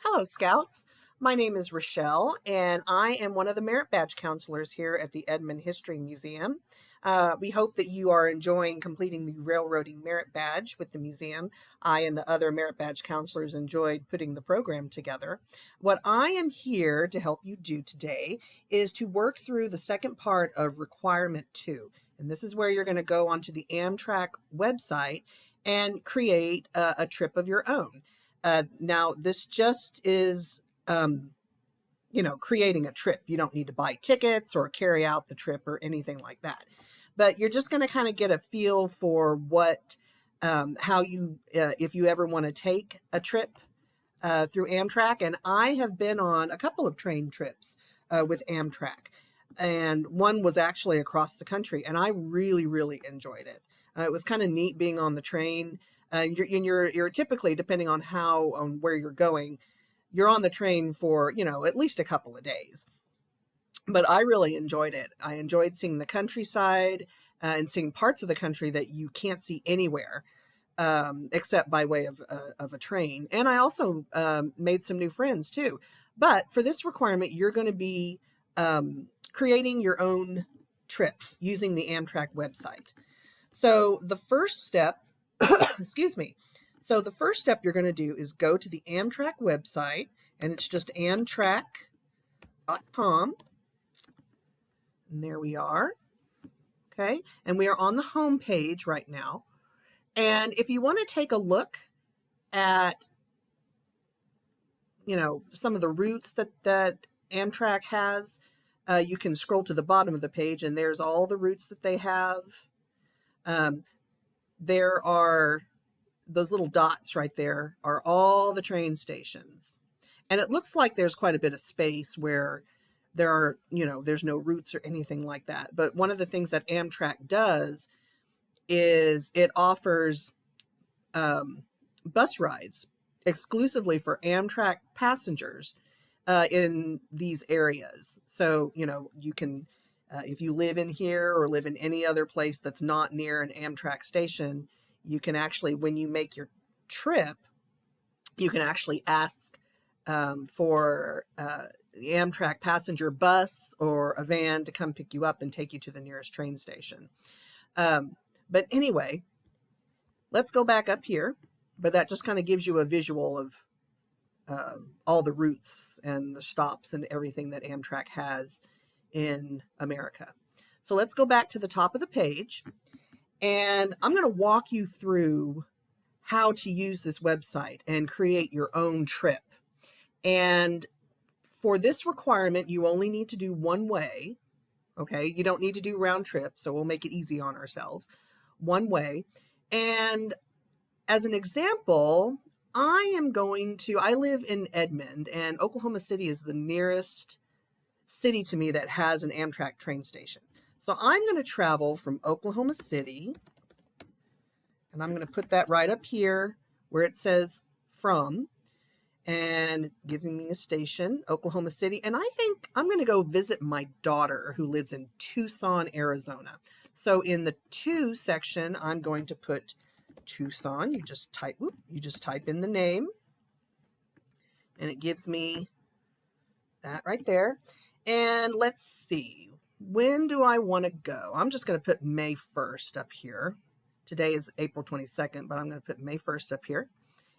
Hello, Scouts. My name is Rochelle, and I am one of the Merit Badge counselors here at the Edmond History Museum. We hope that you are enjoying completing the Railroading Merit Badge with the museum. I and the other Merit Badge counselors enjoyed putting the program together. What I am here to help you do today is to work through the second part of Requirement 2. And this is where you're going to go onto the Amtrak website and create a trip of your own. Now, this just is, creating a trip. You don't need to buy tickets or carry out the trip or anything like that. But you're just going to kind of get a feel for how you, if you ever want to take a trip through Amtrak. And I have been on a couple of train trips with Amtrak. And one was actually across the country, and I really, really enjoyed it. It was kind of neat being on the train. You're typically, depending on where you're going, you're on the train for, at least a couple of days. But I really enjoyed it. I enjoyed seeing the countryside and seeing parts of the country that you can't see anywhere except by way of a train. And I also made some new friends too. But for this requirement, you're going to be creating your own trip using the Amtrak website. So the first step, excuse me. So the first step you're going to do is go to the Amtrak website, and it's just amtrak.com. And there we are. Okay. And we are on the home page right now. And if you want to take a look at, some of the routes that Amtrak has, you can scroll to the bottom of the page, and there's all the routes that they have. There are those little dots right there are all the train stations. And it looks like there's quite a bit of space where there's no routes or anything like that. But one of the things that Amtrak does is it offers bus rides exclusively for Amtrak passengers in these areas. So, you can, if you live in here or live in any other place that's not near an Amtrak station, you can actually, when you make your trip, you can actually ask for the Amtrak passenger bus or a van to come pick you up and take you to the nearest train station. But anyway, let's go back up here. But that just kind of gives you a visual of all the routes and the stops and everything that Amtrak has in America. So let's go back to the top of the page, and I'm going to walk you through how to use this website and create your own trip. And for this requirement, you only need to do one way. Okay, you don't need to do round trip, so we'll make it easy on ourselves. One way. And as an example, I live in Edmond, and Oklahoma City is the nearest city to me that has an Amtrak train station. So I'm going to travel from Oklahoma City, and I'm going to put that right up here where it says from, and it gives me a station, Oklahoma City. And I think I'm going to go visit my daughter who lives in Tucson, Arizona. So in the to section, I'm going to put Tucson. You just type in the name, and it gives me that right there. And let's see, when do I want to go? I'm just going to put May 1st up here. Today is April 22nd, but I'm going to put May 1st up here.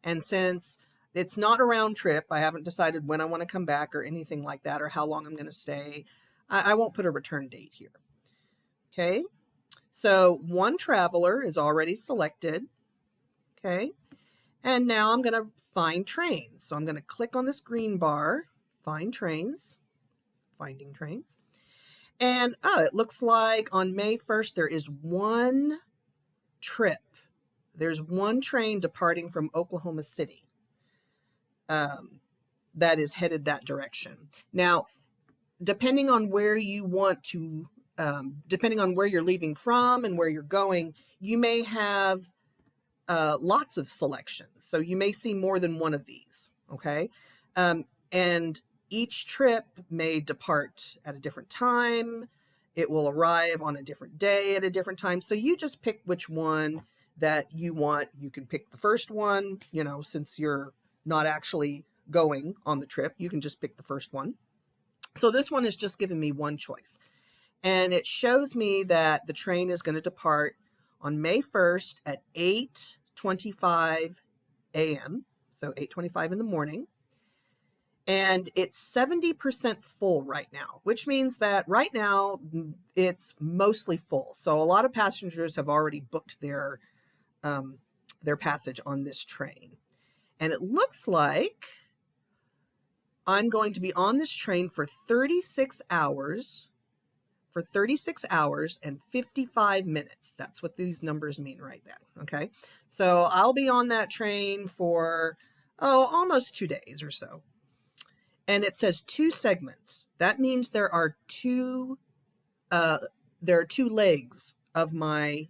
And since it's not a round trip, I haven't decided when I want to come back or anything like that, or how long I'm going to stay. I won't put a return date here. Okay. So one traveler is already selected. Okay. And now I'm going to find trains. So I'm going to click on this green bar, find trains, finding trains. And it looks like on May 1st, there is one trip. There's one train departing from Oklahoma City that is headed that direction. Now, depending on where you want to, depending on where you're leaving from and where you're going, you may have lots of selections. So you may see more than one of these, okay? And each trip may depart at a different time. It will arrive on a different day at a different time. So you just pick which one that you want. You can pick the first one, since you're not actually going on the trip. You can just pick the first one. So this one is just giving me one choice. And it shows me that the train is going to depart on May 1st at 8:25 a.m. So 8:25 in the morning. And it's 70% full right now, which means that right now it's mostly full. So a lot of passengers have already booked their passage on this train. And it looks like I'm going to be on this train for 36 hours and 55 minutes. That's what these numbers mean right now, okay? So I'll be on that train for, almost 2 days or so. And it says 2 segments. That means there are two legs of my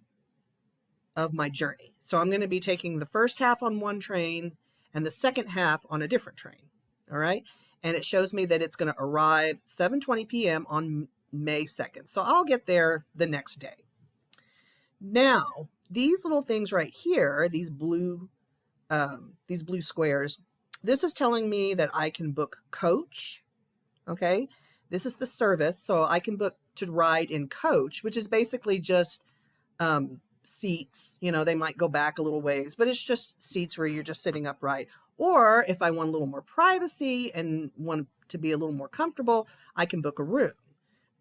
journey. So I'm going to be taking the first half on one train and the second half on a different train, all right? And it shows me that it's going to arrive 7:20 p.m. on May 2nd. So I'll get there the next day. Now, these little things right here, these blue squares, this is telling me that I can book coach, okay? This is the service, so I can book to ride in coach, which is basically just seats. You know, they might go back a little ways, but it's just seats where you're just sitting upright. Or if I want a little more privacy and want to be a little more comfortable, I can book a room.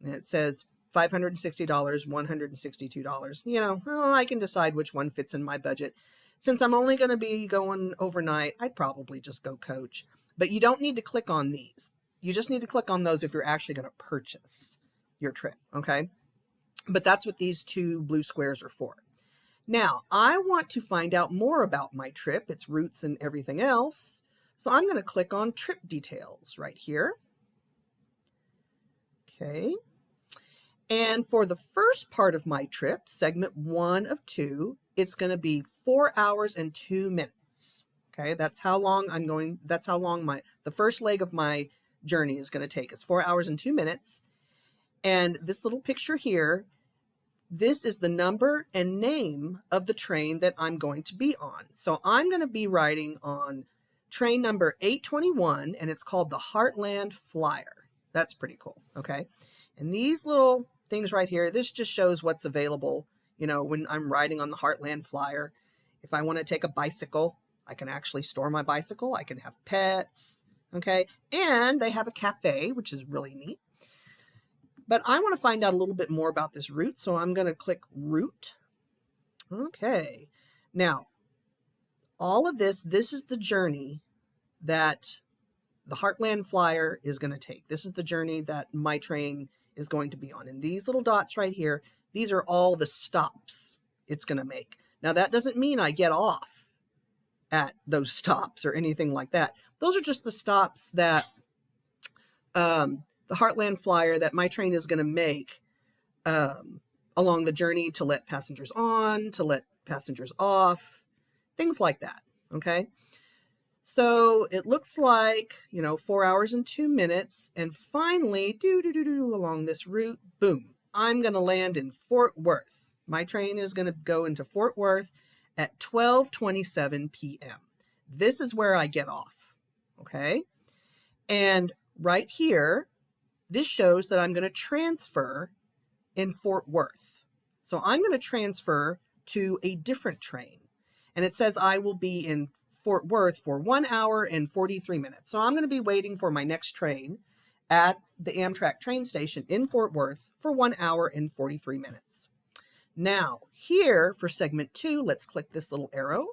And it says $560, $162. You know, well, I can decide which one fits in my budget. Since I'm only going to be going overnight, I'd probably just go coach. But you don't need to click on these. You just need to click on those if you're actually going to purchase your trip, okay? But that's what these 2 blue squares are for. Now, I want to find out more about my trip, its routes and everything else. So I'm going to click on trip details right here. Okay. And for the first part of my trip, segment 1 of 2, it's going to be 4 hours and 2 minutes. Okay, that's how long the first leg of my journey is going to take is 4 hours and 2 minutes. And this little picture here, this is the number and name of the train that I'm going to be on. So I'm going to be riding on train number 821, and it's called the Heartland Flyer. That's pretty cool, okay? And these little things right here, this just shows what's available, you know, when I'm riding on the Heartland Flyer. If I want to take a bicycle, I can actually store my bicycle. I can have pets, okay? And they have a cafe, which is really neat. But I want to find out a little bit more about this route, so I'm going to click route. Okay. Now, all of this is the journey that the Heartland Flyer is going to take. This is the journey that my train is going to be on. And these little dots right here, these are all the stops it's going to make. Now, that doesn't mean I get off at those stops or anything like that. Those are just the stops that the Heartland Flyer that my train is going to make along the journey to let passengers on, to let passengers off, things like that, okay? So it looks like, 4 hours and 2 minutes, and finally, along this route, boom, I'm going to land in Fort Worth. My train is going to go into Fort Worth at 12:27 p.m. This is where I get off, okay? And right here, this shows that I'm going to transfer in Fort Worth. So I'm going to transfer to a different train. And it says I will be in Fort Worth for 1 hour and 43 minutes. So I'm going to be waiting for my next train at the Amtrak train station in Fort Worth for 1 hour and 43 minutes. Now, here for segment 2, let's click this little arrow.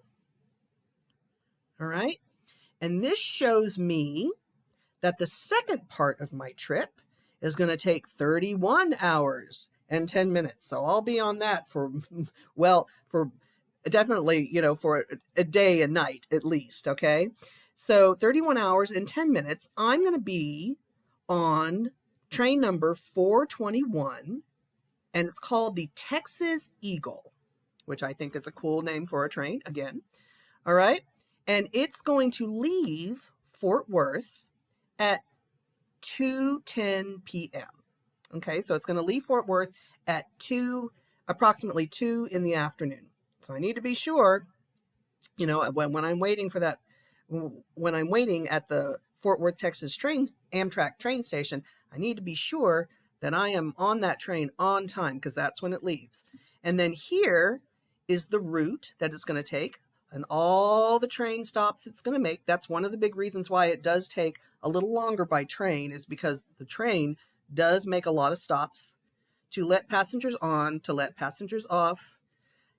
All right. And this shows me that the second part of my trip is going to take 31 hours and 10 minutes. So I'll be on that for definitely, for a day and night at least, okay? So 31 hours and 10 minutes, I'm going to be on train number 421, and it's called the Texas Eagle, which I think is a cool name for a train, again. All right? And it's going to leave Fort Worth at 2:10 p.m. Okay, so it's going to leave Fort Worth at approximately 2 in the afternoon. So I need to be sure, when I'm waiting for that when I'm waiting at the Fort Worth, Texas Amtrak train station, I need to be sure that I am on that train on time because that's when it leaves. And then here is the route that it's going to take and all the train stops it's going to make. That's one of the big reasons why it does take a little longer by train, is because the train does make a lot of stops to let passengers on, to let passengers off.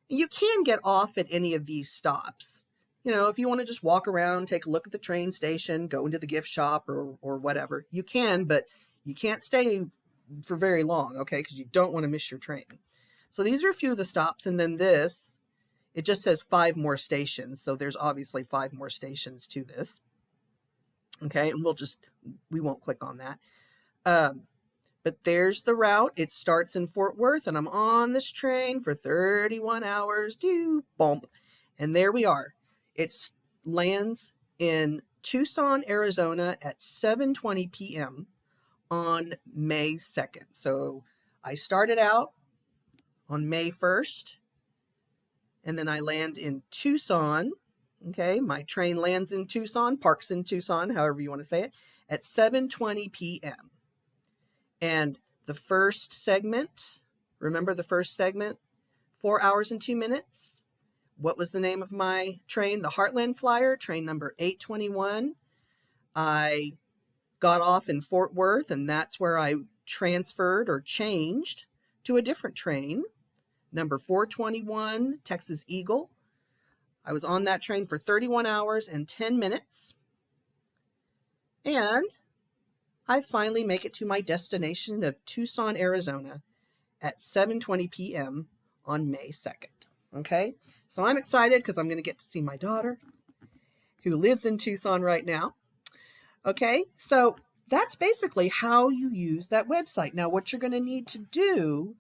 You can get off at any of these stops. You know, if you want to just walk around, take a look at the train station, go into the gift shop or whatever, you can, but you can't stay for very long, okay, because you don't want to miss your train. So these are a few of the stops, and then this, it just says 5 more stations, so there's obviously 5 more stations to this. Okay, and we won't click on that. But there's the route. It starts in Fort Worth, and I'm on this train for 31 hours. Bump. And there we are. It lands in Tucson, Arizona at 7:20 p.m. on May 2nd. So I started out on May 1st, and then I land in Tucson. Okay, my train lands in Tucson, parks in Tucson, however you want to say it, at 7:20 p.m. And the first segment, remember the first segment, 4 hours and 2 minutes? What was the name of my train? The Heartland Flyer, train number 821. I got off in Fort Worth, and that's where I transferred or changed to a different train, number 421, Texas Eagle. I was on that train for 31 hours and 10 minutes. And I finally make it to my destination of Tucson, Arizona at 7:20 p.m. on May 2nd. Okay, so I'm excited because I'm going to get to see my daughter who lives in Tucson right now. Okay, so that's basically how you use that website. Now, what you're going to need to do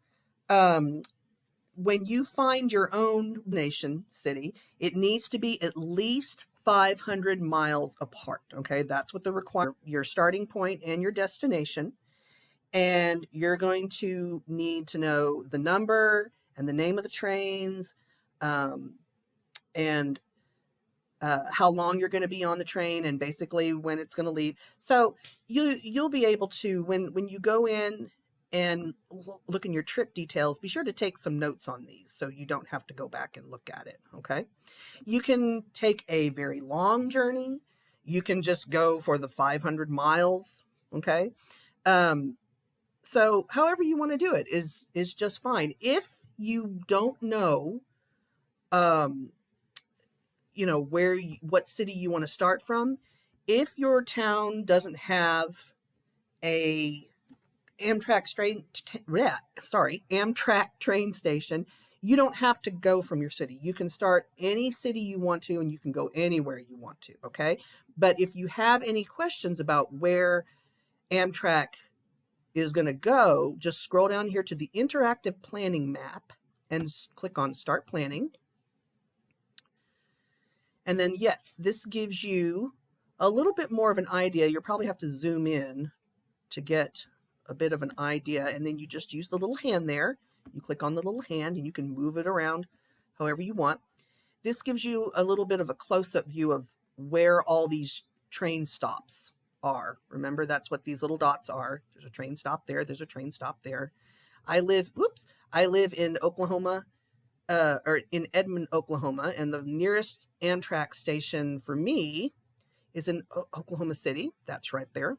when you find your own nation city, it needs to be at least 500 miles apart. Okay, that's what the require your starting point and your destination. And you're going to need to know the number and the name of the trains, and how long you're going to be on the train, and basically when it's going to leave. So you'll be able to, when you go in and look in your trip details, be sure to take some notes on these so you don't have to go back and look at it. Okay, you can take a very long journey. You can just go for the 500 miles. Okay, so however you want to do it is just fine. If you don't know, what city you want to start from, if your town doesn't have a Amtrak train station, you don't have to go from your city. You can start any city you want to, and you can go anywhere you want to, okay? But if you have any questions about where Amtrak is going to go, just scroll down here to the interactive planning map and click on Start Planning. And then, yes, this gives you a little bit more of an idea. You'll probably have to zoom in to get a bit of an idea, and then you just use the little hand there. You click on the little hand and you can move it around however you want. This gives you a little bit of a close-up view of where all these train stops are. Remember, that's what these little dots are. There's a train stop there. There's a train stop there. I live in Oklahoma, or in Edmond, Oklahoma, and the nearest Amtrak station for me is in Oklahoma City. That's right there.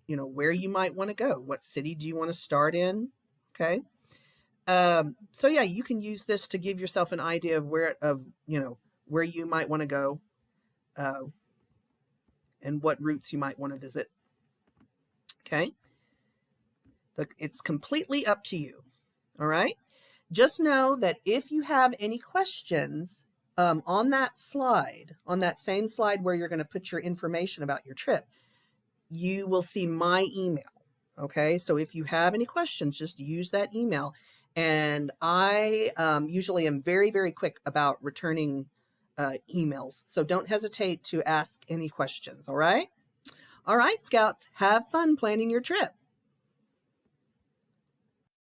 You know, where you might want to go. What city do you want to start in? Okay. So yeah, you can use this to give yourself an idea of where you might want to go, and what routes you might want to visit. Okay. It's completely up to you. All right. Just know that if you have any questions on that same slide where you're going to put your information about your trip, you will see my email. Okay, so if you have any questions, just use that email. And I usually am very, very quick about returning emails. So don't hesitate to ask any questions. All right? All right, Scouts, have fun planning your trip.